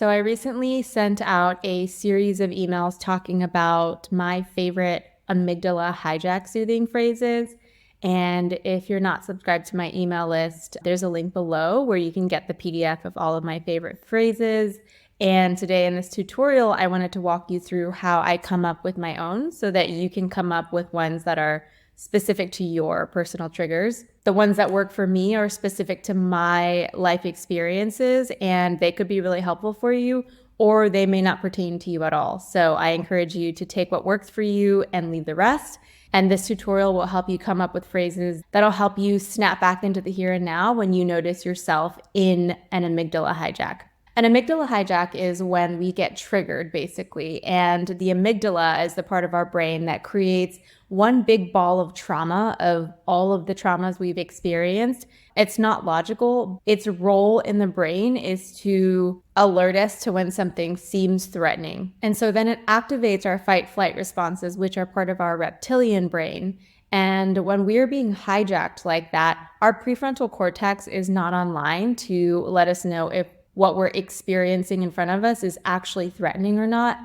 So I recently sent out a series of emails talking about my favorite amygdala hijack soothing phrases. And if you're not subscribed to my email list, there's a link below where you can get the PDF of all of my favorite phrases. And today in this tutorial, I wanted to walk you through how I come up with my own so that you can come up with ones that are specific to your personal triggers. The ones that work for me are specific to my life experiences, and they could be really helpful for you, or they may not pertain to you at all. So I encourage you to take what works for you and leave the rest. And this tutorial will help you come up with phrases that'll help you snap back into the here and now when you notice yourself in an amygdala hijack. An amygdala hijack is when we get triggered, basically, and the amygdala is the part of our brain that creates one big ball of trauma of all of the traumas we've experienced. It's not logical. Its role in the brain is to alert us to when something seems threatening. And so then it activates our fight-flight responses, which are part of our reptilian brain. And when we're being hijacked like that, our prefrontal cortex is not online to let us know if what we're experiencing in front of us is actually threatening or not.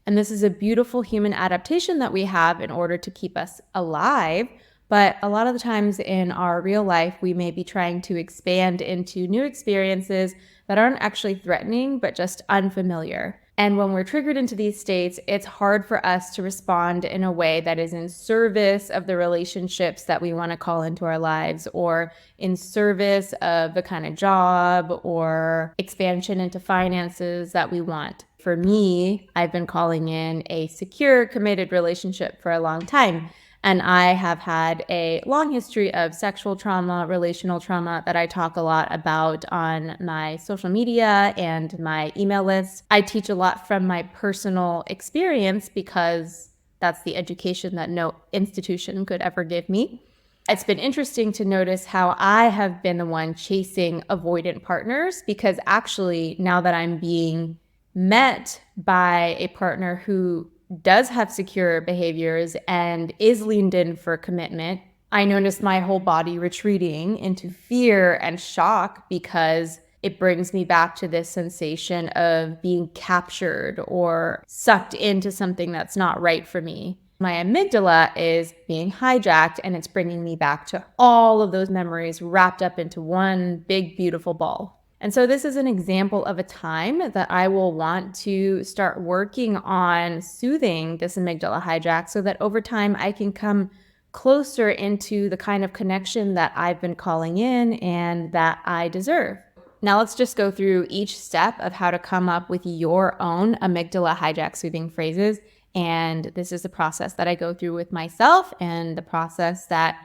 And this is a beautiful human adaptation that we have in order to keep us alive. But a lot of the times in our real life, we may be trying to expand into new experiences that aren't actually threatening, but just unfamiliar. And when we're triggered into these states, it's hard for us to respond in a way that is in service of the relationships that we want to call into our lives, or in service of the kind of job or expansion into finances that we want. For me, I've been calling in a secure, committed relationship for a long time. And I have had a long history of sexual trauma, relational trauma that I talk a lot about on my social media and my email list. I teach a lot from my personal experience because that's the education that no institution could ever give me. It's been interesting to notice how I have been the one chasing avoidant partners, because actually now that I'm being met by a partner who does have secure behaviors and is leaned in for commitment, I noticed my whole body retreating into fear and shock, because it brings me back to this sensation of being captured or sucked into something that's not right for me. My amygdala is being hijacked, and it's bringing me back to all of those memories wrapped up into one big, beautiful ball. And so this is an example of a time that I will want to start working on soothing this amygdala hijack so that over time I can come closer into the kind of connection that I've been calling in and that I deserve. Now let's just go through each step of how to come up with your own amygdala hijack soothing phrases. And this is the process that I go through with myself and the process that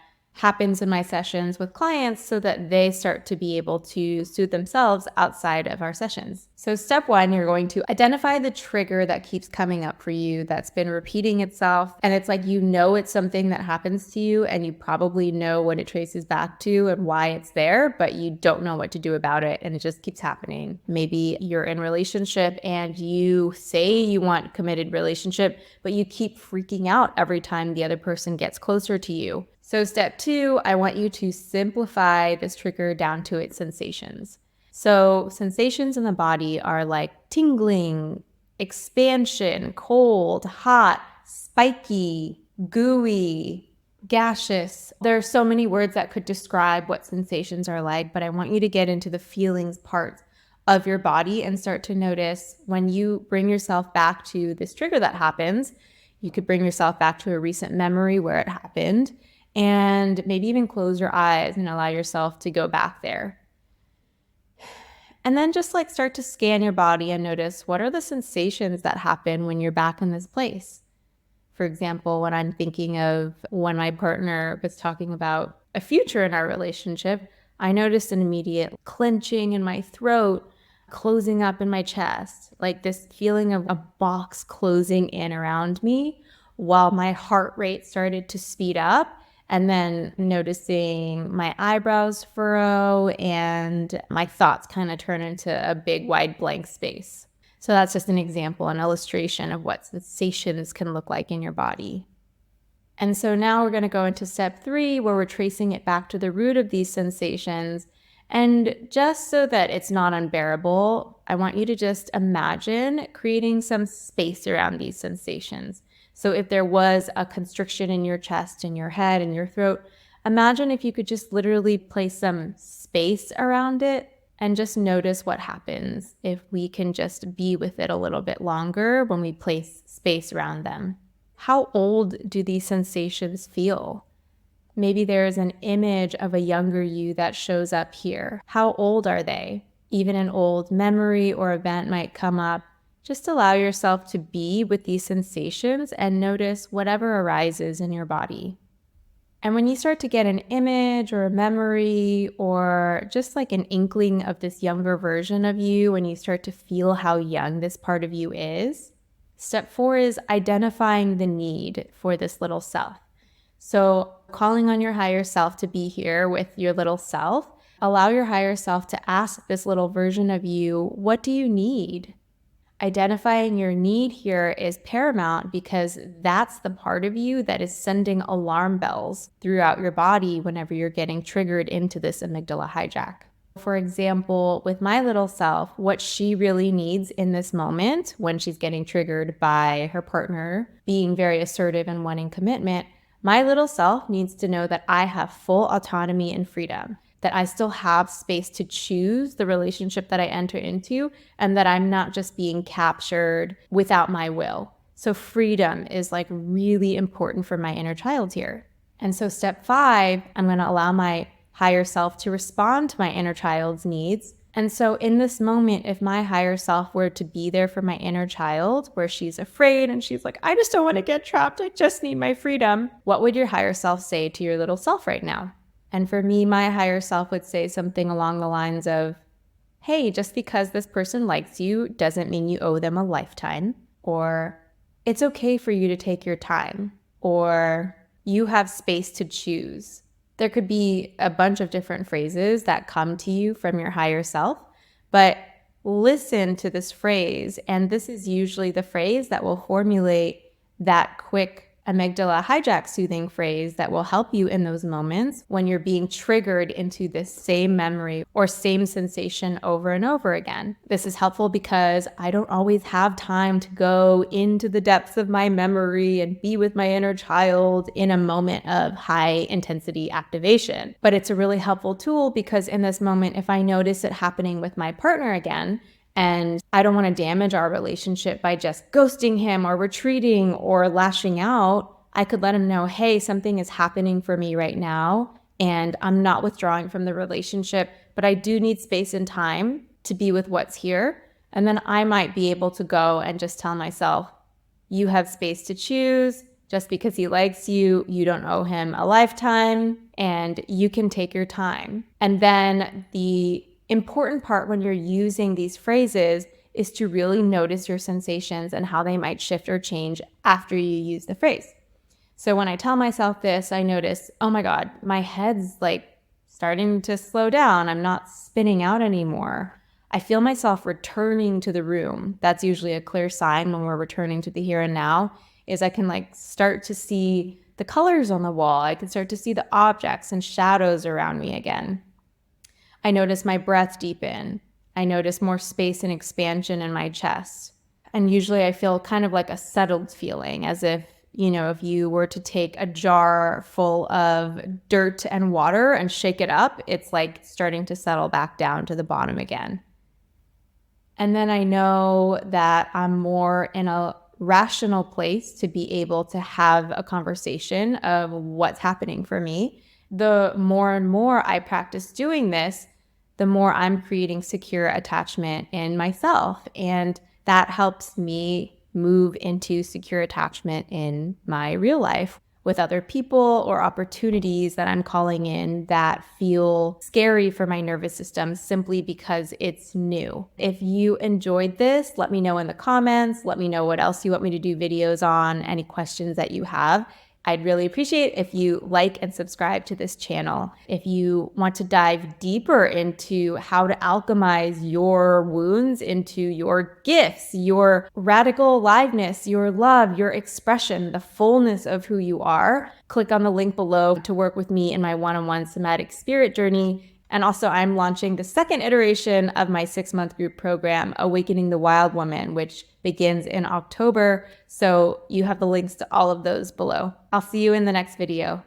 happens in my sessions with clients so that they start to be able to soothe themselves outside of our sessions. So step one, you're going to identify the trigger that keeps coming up for you that's been repeating itself. And it's like, you know, it's something that happens to you and you probably know what it traces back to and why it's there, but you don't know what to do about it. And it just keeps happening. Maybe you're in a relationship and you say you want a committed relationship, but you keep freaking out every time the other person gets closer to you. So step two, I want you to simplify this trigger down to its sensations. So sensations in the body are like tingling, expansion, cold, hot, spiky, gooey, gaseous. There are so many words that could describe what sensations are like, but I want you to get into the feelings part of your body and start to notice when you bring yourself back to this trigger that happens. You could bring yourself back to a recent memory where it happened, and maybe even close your eyes and allow yourself to go back there. And then just like start to scan your body and notice, what are the sensations that happen when you're back in this place? For example, when I'm thinking of when my partner was talking about a future in our relationship, I noticed an immediate clenching in my throat, closing up in my chest, like this feeling of a box closing in around me while my heart rate started to speed up. And then noticing my eyebrows furrow and my thoughts kind of turn into a big wide blank space. So that's just an example, an illustration of what sensations can look like in your body. And so now we're going to go into step three, where we're tracing it back to the root of these sensations And just so that it's not unbearable, I want you to just imagine creating some space around these sensations. So if there was a constriction in your chest, in your head, in your throat, imagine if you could just literally place some space around it and just notice what happens if we can just be with it a little bit longer when we place space around them. How old do these sensations feel? Maybe there's an image of a younger you that shows up here. How old are they? Even an old memory or event might come up. Just allow yourself to be with these sensations and notice whatever arises in your body. And when you start to get an image or a memory or just like an inkling of this younger version of you, when you start to feel how young this part of you is, step 4 is identifying the need for this little self. So calling on your higher self to be here with your little self, allow your higher self to ask this little version of you, what do you need? Identifying your need here is paramount because that's the part of you that is sending alarm bells throughout your body whenever you're getting triggered into this amygdala hijack. For example, with my little self, what she really needs in this moment when she's getting triggered by her partner being very assertive and wanting commitment, my little self needs to know that I have full autonomy and freedom, that I still have space to choose the relationship that I enter into, and that I'm not just being captured without my will. So freedom is like really important for my inner child here. And so step 5, I'm going to allow my higher self to respond to my inner child's needs. And so in this moment, if my higher self were to be there for my inner child, where she's afraid and she's like, I just don't want to get trapped, I just need my freedom, what would your higher self say to your little self right now? And for me, my higher self would say something along the lines of, hey, just because this person likes you doesn't mean you owe them a lifetime, or it's okay for you to take your time, or you have space to choose. There could be a bunch of different phrases that come to you from your higher self, but listen to this phrase, and this is usually the phrase that will formulate that quick amygdala hijack soothing phrase that will help you in those moments when you're being triggered into this same memory or same sensation over and over again. This is helpful because I don't always have time to go into the depths of my memory and be with my inner child in a moment of high intensity activation. But it's a really helpful tool because in this moment, if I notice it happening with my partner again, and I don't want to damage our relationship by just ghosting him or retreating or lashing out, I could let him know, hey, something is happening for me right now, and I'm not withdrawing from the relationship, but I do need space and time to be with what's here. And then I might be able to go and just tell myself, you have space to choose. Just because he likes you, you don't owe him a lifetime, and you can take your time. And then the important part when you're using these phrases is to really notice your sensations and how they might shift or change after you use the phrase. So when I tell myself this, I notice, oh my God, my head's like starting to slow down. I'm not spinning out anymore. I feel myself returning to the room. That's usually a clear sign when we're returning to the here and now, is I can like start to see the colors on the wall. I can start to see the objects and shadows around me again. I notice my breath deepen. I notice more space and expansion in my chest. And usually I feel kind of like a settled feeling, as if, if you were to take a jar full of dirt and water and shake it up, it's like starting to settle back down to the bottom again. And then I know that I'm more in a rational place to be able to have a conversation of what's happening for me. The more and more I practice doing this, the more I'm creating secure attachment in myself. And that helps me move into secure attachment in my real life with other people or opportunities that I'm calling in that feel scary for my nervous system simply because it's new. If you enjoyed this, let me know in the comments. Let me know what else you want me to do videos on, any questions that you have. I'd really appreciate if you like and subscribe to this channel. If you want to dive deeper into how to alchemize your wounds into your gifts, your radical aliveness, your love, your expression, the fullness of who you are, click on the link below to work with me in my one-on-one somatic spirit journey. And also, I'm launching the second iteration of my 6-month group program, Awakening the Wild Woman, which begins in October. So you have the links to all of those below. I'll see you in the next video.